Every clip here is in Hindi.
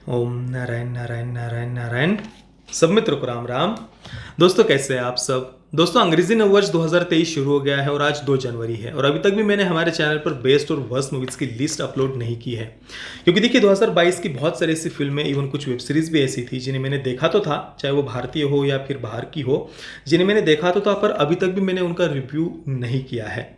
ओम नारायण नारायण नारायण नारायण। सब मित्र को राम राम। दोस्तों कैसे हैं आप सब। दोस्तों अंग्रेजी नववर्ष 2023 शुरू हो गया है और आज 2 जनवरी है और अभी तक भी मैंने हमारे चैनल पर बेस्ट और वर्स्ट मूवीज की लिस्ट अपलोड नहीं की है, क्योंकि देखिए 2022 की बहुत सारी ऐसी फिल्में, इवन कुछ वेब सीरीज भी ऐसी थी जिन्हें मैंने देखा तो था, चाहे वो भारतीय हो या फिर बाहर की हो, जिन्हें मैंने देखा तो था पर अभी तक भी मैंने उनका रिव्यू नहीं किया है।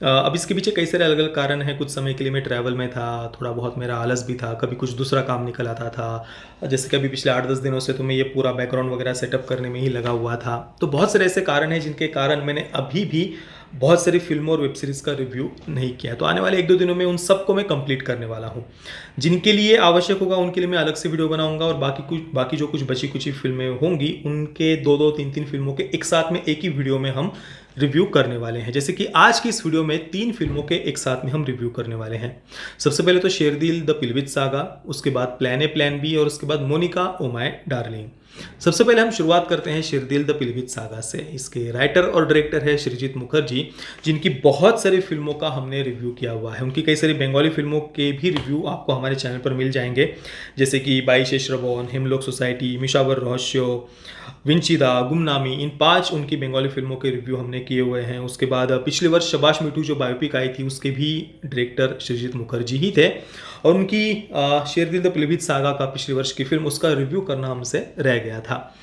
अब इसके पीछे कई सारे अलग अलग कारण हैं। कुछ समय के लिए मैं ट्रैवल में था, थोड़ा बहुत मेरा आलस भी था, कभी कुछ दूसरा काम निकल आता था। जैसे कि अभी पिछले 8-10 दिनों से तो मैं ये पूरा बैकग्राउंड वगैरह सेटअप करने में ही लगा हुआ था। तो बहुत सारे ऐसे कारण हैं जिनके कारण मैंने अभी भी बहुत सारी फिल्मों और वेब सीरीज़ का रिव्यू नहीं किया। तो आने वाले 1-2 दिनों में उन सबको मैं कंप्लीट करने वाला हूँ। जिनके लिए आवश्यक होगा उनके लिए मैं अलग से वीडियो बनाऊंगा और बाकी जो कुछ बची कुछ फिल्में होंगी उनके 2-2, 3-3 फिल्मों के एक साथ में एक ही वीडियो में हम रिव्यू करने वाले हैं। जैसे कि आज की इस वीडियो में 3 फिल्मों के एक साथ में हम रिव्यू करने वाले हैं। सबसे पहले तो शेरदिल द पिलवित सागा, उसके बाद प्लान ए प्लान बी और उसके बाद मोनिका ओ माय डार्लिंग। सबसे पहले हम शुरुआत करते हैं शेरदिल द पिलवित सागा से। इसके राइटर और डायरेक्टर है श्रीजीत मुखर्जी, जिनकी बहुत सारी फिल्मों का हमने रिव्यू किया हुआ है। उनकी कई सारी बंगाली फिल्मों के भी रिव्यू आपको हमारे चैनल पर मिल जाएंगे, जैसे कि 22 श्रवण, हेमलोक सोसाइटी, मिशावर रहस्य, विंचिदा, गुमनामी, इन 5 उनकी बंगाली फिल्मों के रिव्यू हमने किए हुए हैं। उसके बाद पिछले वर्ष शबाश मिठू जो बायोपिक आई थी उसके भी डायरेक्टर श्रीजीत मुखर्जी ही थे और उनकी शेरदिल द पिलवित सागा का पिछले वर्ष की फिल्म, उसका रिव्यू करना हमसे रह गया था।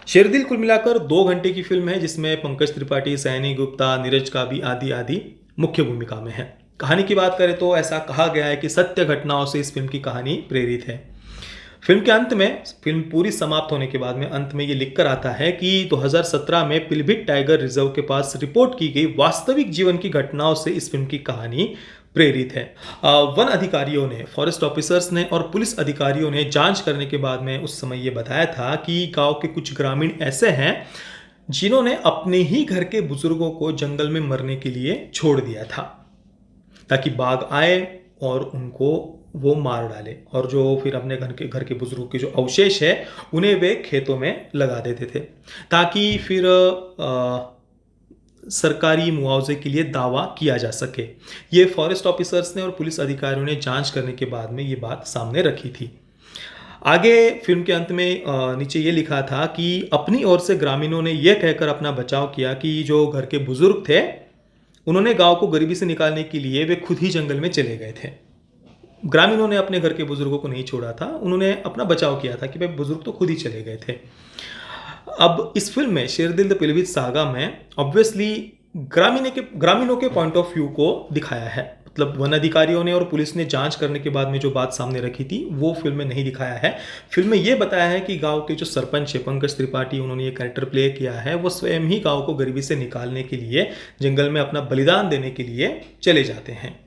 शेरदिल कुल मिलाकर 2 घंटे की फिल्म है, जिसमें पंकज त्रिपाठी, सैनी गुप्ता, नीरज काबी आदि आदि मुख्य भूमिका में है। कहानी की बात करें तो ऐसा कहा गया है कि सत्य घटनाओं से इस फिल्म की कहानी प्रेरित है। फिल्म के अंत में, फिल्म पूरी समाप्त होने के बाद में अंत में ये लिखकर आता है कि 2017 में पिलभिट टाइगर रिजर्व के पास रिपोर्ट की गई वास्तविक जीवन की घटनाओं से इस फिल्म की कहानी प्रेरित है। वन अधिकारियों ने, फॉरेस्ट ऑफिसर्स ने और पुलिस अधिकारियों ने जांच करने के बाद में उस समय ये बताया था कि गांव के कुछ ग्रामीण ऐसे हैं जिन्होंने अपने ही घर के बुजुर्गों को जंगल में मरने के लिए छोड़ दिया था ताकि बाघ आए और उनको वो मार डाले, और जो फिर अपने घर के बुजुर्गों के जो अवशेष है उन्हें वे खेतों में लगा देते थे ताकि फिर सरकारी मुआवजे के लिए दावा किया जा सके। ये फॉरेस्ट ऑफिसर्स ने और पुलिस अधिकारियों ने जांच करने के बाद में ये बात सामने रखी थी। आगे फिल्म के अंत में नीचे ये लिखा था कि अपनी ओर से ग्रामीणों ने यह कहकर अपना बचाव किया कि जो घर के बुजुर्ग थे उन्होंने गांव को गरीबी से निकालने के लिए वे खुद ही जंगल में चले गए थे। ग्रामीणों ने अपने घर के बुजुर्गों को नहीं छोड़ा था, उन्होंने अपना बचाव किया था कि भाई बुजुर्ग तो खुद ही चले गए थे। अब इस फिल्म में शेरदिल द पिलवित सागा में ऑब्वियसली ग्रामीणों के पॉइंट ऑफ व्यू को दिखाया है। मतलब वन अधिकारियों ने और पुलिस ने जांच करने के बाद में जो बात सामने रखी थी वो फिल्म में नहीं दिखाया है। फिल्म में ये बताया है कि गांव के जो सरपंच है पंकज त्रिपाठी, उन्होंने ये कैरेक्टर प्ले किया है, वो स्वयं ही गांव को गरीबी से निकालने के लिए जंगल में अपना बलिदान देने के लिए चले जाते हैं।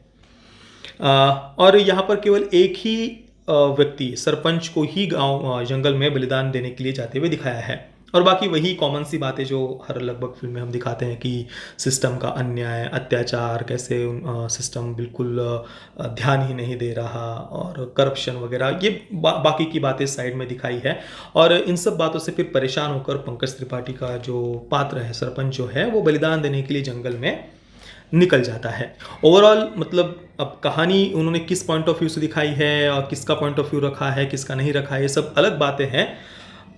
और यहाँ पर केवल एक ही व्यक्ति, सरपंच को ही गांव जंगल में बलिदान देने के लिए जाते हुए दिखाया है, और बाकी वही कॉमन सी बातें जो हर लगभग फिल्म में हम दिखाते हैं कि सिस्टम का अन्याय, अत्याचार, कैसे सिस्टम बिल्कुल ध्यान ही नहीं दे रहा, और करप्शन वगैरह, ये बाकी की बातें साइड में दिखाई है। और इन सब बातों से फिर परेशान होकर पंकज त्रिपाठी का जो पात्र है, सरपंच जो है, वो बलिदान देने के लिए जंगल में निकल जाता है। ओवरऑल मतलब अब कहानी उन्होंने किस पॉइंट ऑफ व्यू से दिखाई है और किसका पॉइंट ऑफ व्यू रखा है, किसका नहीं रखा है, ये सब अलग बातें हैं।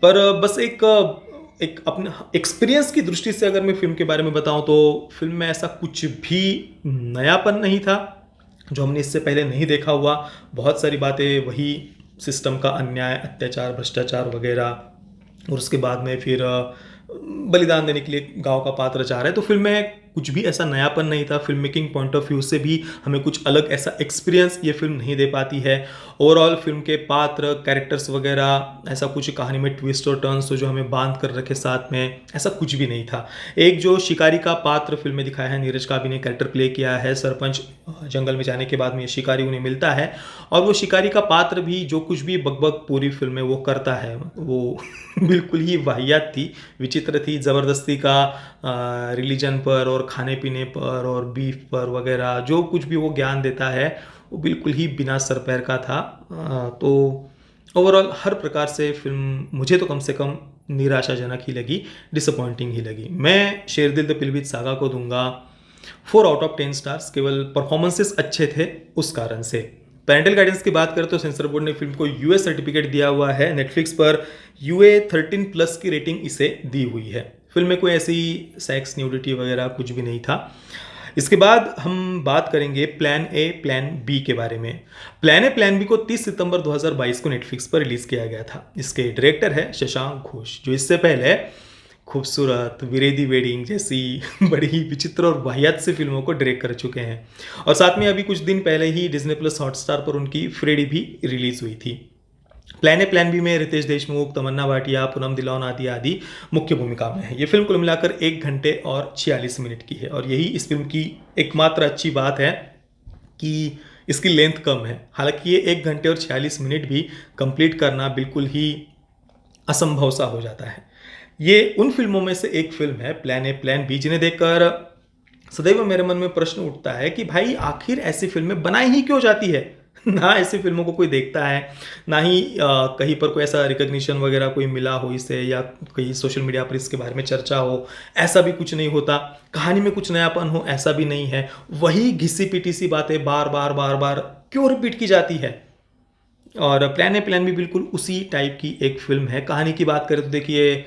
पर बस एक अपने एक्सपीरियंस की दृष्टि से अगर मैं फिल्म के बारे में बताऊं तो फिल्म में ऐसा कुछ भी नयापन नहीं था जो हमने इससे पहले नहीं देखा हुआ। बहुत सारी बातें वही सिस्टम का अन्याय, अत्याचार, भ्रष्टाचार वगैरह, और उसके बाद में फिर बलिदान देने के लिए गांव का पात्र जा रहा है। तो फिल्म में कुछ भी ऐसा नयापन नहीं था। Film making point of view से भी हमें कुछ अलग ऐसा एक्सपीरियंस ये फिल्म नहीं दे पाती है। ओवरऑल फिल्म के पात्र, कैरेक्टर्स वगैरह, ऐसा कुछ कहानी में ट्विस्ट और टर्न्स जो हमें बांध कर रखे साथ में, ऐसा कुछ भी नहीं था। एक जो शिकारी का पात्र फिल्म में दिखाया है, नीरज काबी ने कैरेक्टर प्ले किया है। सरपंच जंगल में जाने के बाद में ये शिकारी उन्हें मिलता है, और वो शिकारी का पात्र भी जो कुछ भी बकबक पूरी फिल्म में वो करता है वो बिल्कुल ही वाहियात थी, विचित्र थी। ज़बरदस्ती का रिलीजन पर और खाने पीने पर और बीफ पर वगैरह जो कुछ भी वो ज्ञान देता है वो बिल्कुल ही बिना सर पैर का था। तो ओवरऑल हर प्रकार से फिल्म मुझे तो कम से कम निराशाजनक ही लगी, डिसअपॉइंटिंग ही लगी। मैं शेरदिल द पिलवित सागा को दूंगा 4 आउट ऑफ 10 स्टार्स। केवल परफॉर्मेंसेस अच्छे थे उस कारण से। पेरेंटल गाइडेंस की बात करें तो सेंसर बोर्ड ने फिल्म को यूएस सर्टिफिकेट दिया हुआ है। नेटफ्लिक्स पर UA13+ की रेटिंग इसे दी हुई है। फिल्म में कोई ऐसी सेक्स, न्यूडिटी वगैरह कुछ भी नहीं था। इसके बाद हम बात करेंगे प्लान ए प्लान बी के बारे में। प्लान ए प्लान बी को 30 सितंबर 2022 को नेटफ्लिक्स पर रिलीज किया गया था। इसके डायरेक्टर है शशांक घोष, जो इससे पहले खूबसूरत, विरेदी वेडिंग जैसी बड़ी ही विचित्र और वाहियात सी फिल्मों को डायरेक्ट कर चुके हैं। और साथ में अभी कुछ दिन पहले ही डिज्नी प्लस हॉटस्टार पर उनकी फ्रेडी भी रिलीज हुई थी। प्लान ए प्लान बी में रितेश देशमुख, तमन्ना भाटिया, पूनम धिल्लोन आदि मुख्य भूमिका में है। ये फिल्म कुल मिलाकर 1 घंटे और 46 मिनट की है और यही इस फिल्म की एकमात्र अच्छी बात है कि इसकी लेंथ कम है। हालांकि ये 1 घंटे और 46 मिनट भी कंप्लीट करना बिल्कुल ही असंभव सा हो जाता है। ये उन फिल्मों में से एक फिल्म है प्लान ए प्लान बी, जिन्हें देखकर सदैव मेरे मन में प्रश्न उठता है कि भाई आखिर ऐसी फिल्में बनाई ही क्यों जाती है। ना ऐसी फिल्मों को कोई देखता है, ना ही कहीं पर कोई ऐसा रिकग्निशन वगैरह कोई मिला हो इसे, या कहीं सोशल मीडिया पर इसके बारे में चर्चा हो, ऐसा भी कुछ नहीं होता। कहानी में कुछ नयापन हो, ऐसा भी नहीं है। वही घिसी पिटी सी बातें बार बार क्यों रिपीट की जाती है। और प्लान ए प्लान बी बिल्कुल उसी टाइप की एक फिल्म है। कहानी की बात करें तो देखिए,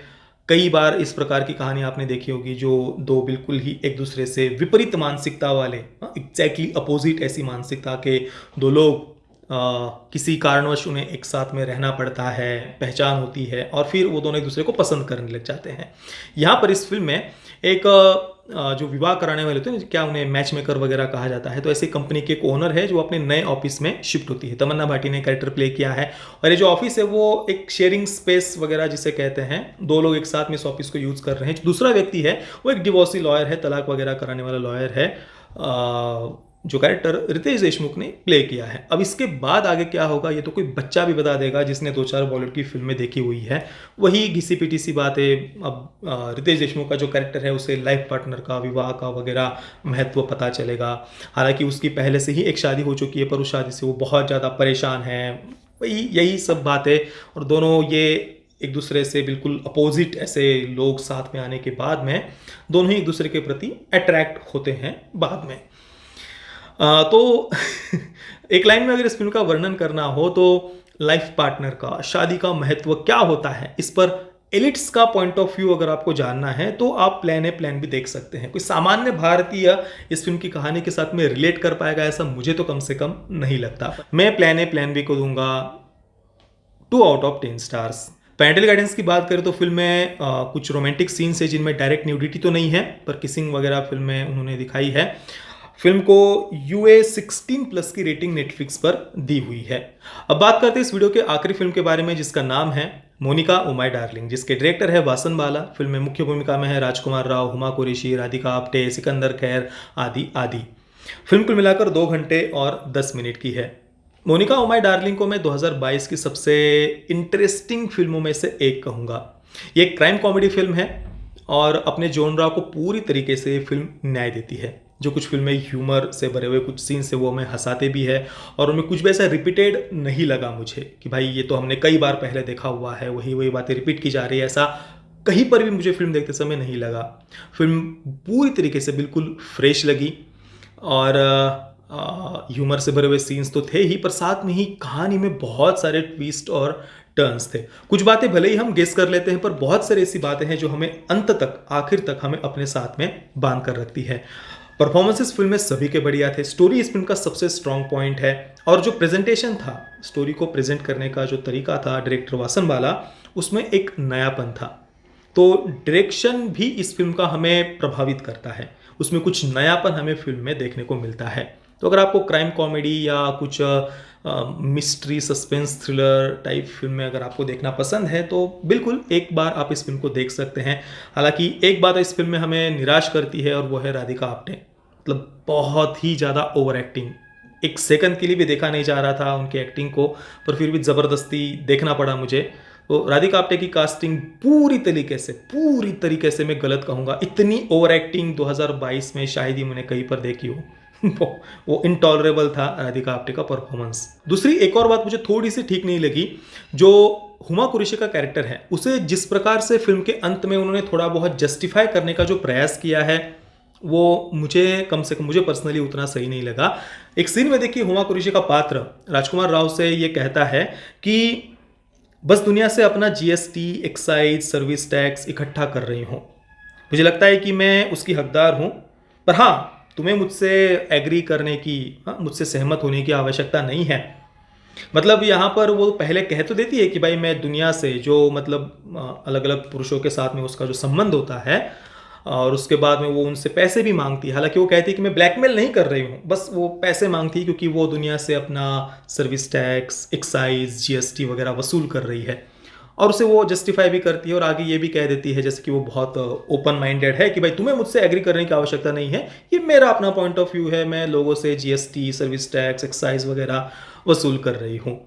कई बार इस प्रकार की कहानी आपने देखी होगी जो दो बिल्कुल ही एक दूसरे से विपरीत मानसिकता वाले, एग्जैक्टली अपोजिट ऐसी मानसिकता के दो लोग किसी कारणवश उन्हें एक साथ में रहना पड़ता है, पहचान होती है और फिर वो दोनों एक दूसरे को पसंद करने लग जाते हैं। यहाँ पर इस फिल्म में एक जो विवाह कराने वाले होते हैं, क्या उन्हें मैच मेकर वगैरह कहा जाता है, तो ऐसी कंपनी के एक ओनर है जो अपने नए ऑफिस में शिफ्ट होती है। तमन्ना भाटी ने कैरेक्टर प्ले किया है और ये जो ऑफिस है वो एक शेयरिंग स्पेस वगैरह जिसे कहते हैं, 2 लोग एक साथ में इस ऑफिस को यूज कर रहे हैं। दूसरा व्यक्ति है वो एक डिवोर्सी लॉयर है, तलाक वगैरह कराने वाला लॉयर है, जो कैरेक्टर रितेश देशमुख ने प्ले किया है। अब इसके बाद आगे क्या होगा ये तो कोई बच्चा भी बता देगा जिसने 2-4 बॉलीवुड की फिल्में देखी हुई है। वही घिसी पिटी सी बातें। अब रितेश देशमुख का जो कैरेक्टर है उसे लाइफ पार्टनर का, विवाह का वगैरह महत्व पता चलेगा। हालांकि उसकी पहले से ही एक शादी हो चुकी है, पर उस शादी से वो बहुत ज़्यादा परेशान है। वही यही सब बातें, और दोनों ये एक दूसरे से बिल्कुल अपोजिट ऐसे लोग साथ में आने के बाद में दोनों ही एक दूसरे के प्रति अट्रैक्ट होते हैं बाद में। तो एक लाइन में अगर इस फिल्म का वर्णन करना हो तो लाइफ पार्टनर का, शादी का महत्व क्या होता है, इस पर एलिट्स का पॉइंट ऑफ व्यू अगर आपको जानना है तो आप प्लान ए प्लान भी देख सकते हैं। कोई सामान्य भारतीय इस फिल्म की कहानी के साथ में रिलेट कर पाएगा ऐसा मुझे तो कम से कम नहीं लगता। मैं प्लान ए प्लान बी को दूंगा 2 out of 10 stars. Parental guidance की बात करें तो फिल्म में कुछ रोमांटिक सीन्स है जिनमें डायरेक्ट न्यूडिटी तो नहीं है, पर किसिंग वगैरह फिल्म में उन्होंने दिखाई है। फिल्म को UA16+ की रेटिंग नेटफ्लिक्स पर दी हुई है। अब बात करते हैं इस वीडियो के आखिरी फिल्म के बारे में, जिसका नाम है मोनिका ओ माय डार्लिंग, जिसके डायरेक्टर है वासन बाला। फिल्म में मुख्य भूमिका में है राजकुमार राव, हुमा कुरैशी, राधिका आप्टे, सिकंदर खैर आदि। फिल्म कुल मिलाकर 2 घंटे और 10 मिनट की है। मोनिका ओ माय डार्लिंग को मैं 2022 की सबसे इंटरेस्टिंग फिल्मों में से एक कहूँगा। ये एक क्राइम कॉमेडी फिल्म है और अपने जॉनरा को पूरी तरीके से फिल्म न्याय देती है। जो कुछ फिल्में ह्यूमर से भरे हुए कुछ सीन से वो हमें हंसाते भी है, और उनमें कुछ भी ऐसा रिपीटेड नहीं लगा मुझे कि भाई ये तो हमने कई बार पहले देखा हुआ है, वही बातें रिपीट की जा रही है, ऐसा कहीं पर भी मुझे फिल्म देखते समय नहीं लगा। फिल्म पूरी तरीके से बिल्कुल फ्रेश लगी और ह्यूमर से भरे हुए सीन्स तो थे ही, पर साथ में ही कहानी में बहुत सारे ट्विस्ट और टर्न्स थे। कुछ बातें भले ही हम गेस कर लेते हैं, पर बहुत सारी ऐसी बातें हैं जो हमें अंत तक, आखिर तक हमें अपने साथ में बांध कर रखती है। परफॉर्मेंसेस फिल्म में सभी के बढ़िया थे। स्टोरी इस फिल्म का सबसे स्ट्रॉन्ग पॉइंट है, और जो प्रेजेंटेशन था, स्टोरी को प्रेजेंट करने का जो तरीका था डायरेक्टर वासन बाला, उसमें एक नयापन था। तो डायरेक्शन भी इस फिल्म का हमें प्रभावित करता है, उसमें कुछ नयापन हमें फिल्म में देखने को मिलता है। तो अगर आपको क्राइम कॉमेडी या कुछ मिस्ट्री सस्पेंस थ्रिलर टाइप फिल्में अगर आपको देखना पसंद है तो बिल्कुल एक बार आप इस फिल्म को देख सकते हैं। हालांकि एक बात इस फिल्म में हमें निराश करती है और वो है राधिका आप्टे। मतलब बहुत ही ज़्यादा ओवर एक्टिंग, एक सेकंड के लिए भी देखा नहीं जा रहा था उनकी एक्टिंग को, पर फिर भी ज़बरदस्ती देखना पड़ा मुझे। तो राधिका आप्टे की कास्टिंग पूरी तरीके से मैं गलत कहूँगा। इतनी ओवर एक्टिंग 2022 में शायद ही मैंने कहीं पर देखी हो। वो इनटॉलरेबल था राधिका आप्टे का परफॉर्मेंस। दूसरी एक और बात मुझे थोड़ी सी ठीक नहीं लगी, जो हुमा कुरैशी का कैरेक्टर है उसे जिस प्रकार से फिल्म के अंत में उन्होंने थोड़ा बहुत जस्टिफाई करने का जो प्रयास किया है, वो मुझे कम से कम मुझे पर्सनली उतना सही नहीं लगा। एक सीन में देखिए हुमा कुरैशी का पात्र राजकुमार राव से ये कहता है कि बस दुनिया से अपना जीएसटी, एक्साइज, सर्विस टैक्स इकट्ठा कर रही हूँ। मुझे लगता है कि मैं उसकी हकदार हूँ, पर हाँ, तुम्हें मुझसे एग्री करने की, मुझसे सहमत होने की आवश्यकता नहीं है। मतलब यहाँ पर वो पहले कह तो देती है कि भाई मैं दुनिया से जो मतलब अलग अलग पुरुषों के साथ में उसका जो संबंध होता है, और उसके बाद में वो उनसे पैसे भी मांगती है। हालांकि वो कहती है कि मैं ब्लैकमेल नहीं कर रही हूँ, बस वो पैसे मांगती है क्योंकि वो दुनिया से अपना सर्विस टैक्स, एक्साइज, जीएसटी वगैरह वसूल कर रही है। और उसे वो जस्टिफाई भी करती है और आगे ये भी कह देती है जैसे कि वो बहुत ओपन माइंडेड है कि भाई तुम्हें मुझसे एग्री करने की आवश्यकता नहीं है, ये मेरा अपना पॉइंट ऑफ व्यू है, मैं लोगों से जीएसटी, सर्विस टैक्स, एक्साइज वगैरह वसूल कर रही हूँ।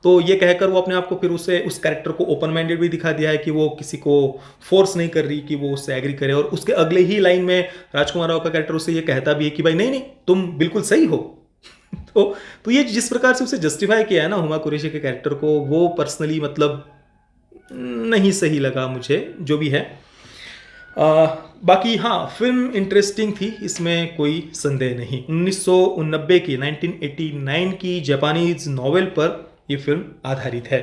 तो ये कहकर वो अपने आप को फिर उसे उस कैरेक्टर को ओपन माइंडेड भी दिखा दिया है कि वो किसी को फोर्स नहीं कर रही कि वो उससे एग्री करे। और उसके अगले ही लाइन में राजकुमार राव का कैरेक्टर उससे ये कहता भी है कि भाई नहीं नहीं, तुम बिल्कुल सही हो। तो ये जिस प्रकार से उसे जस्टिफाई किया है ना हुमा कुरैशी के कैरेक्टर को, वो पर्सनली मतलब नहीं सही लगा मुझे, जो भी है। बाकी हाँ, फिल्म इंटरेस्टिंग थी, इसमें कोई संदेह नहीं। 1989 की 1989 की जापानीज नॉवेल पर ये फिल्म आधारित है।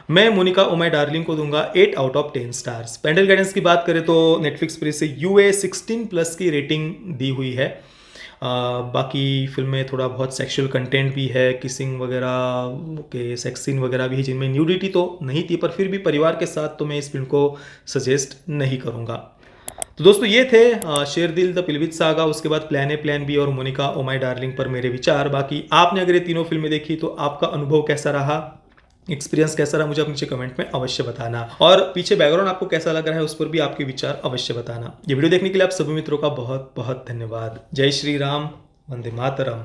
मैं मोनिका ओ माय डार्लिंग को दूंगा 8 out of 10 stars. Parental guidance की बात करें तो नेटफ्लिक्स पर इसे यूए 16+ की रेटिंग दी हुई है। बाकी फिल्म में थोड़ा बहुत सेक्सुअल कंटेंट भी है, किसिंग वगैरह के सेक्स सीन वगैरह भी है, जिनमें न्यूडिटी तो नहीं थी, पर फिर भी परिवार के साथ तो मैं इस फिल्म को सजेस्ट नहीं करूँगा। तो दोस्तों ये थे शेरदिल, द पिलवित सागा, उसके बाद प्लान ए प्लान बी और मोनिका ओ माय डार्लिंग पर मेरे विचार। बाकी आपने अगर ये तीनों फिल्में देखी तो आपका अनुभव कैसा रहा, एक्सपीरियंस कैसा रहा, मुझे नीचे कमेंट में अवश्य बताना। और पीछे बैकग्राउंड आपको कैसा लग रहा है उस पर भी आपके विचार अवश्य बताना। ये वीडियो देखने के लिए आप सभी मित्रों का बहुत बहुत धन्यवाद। जय श्री राम, वंदे मातरम।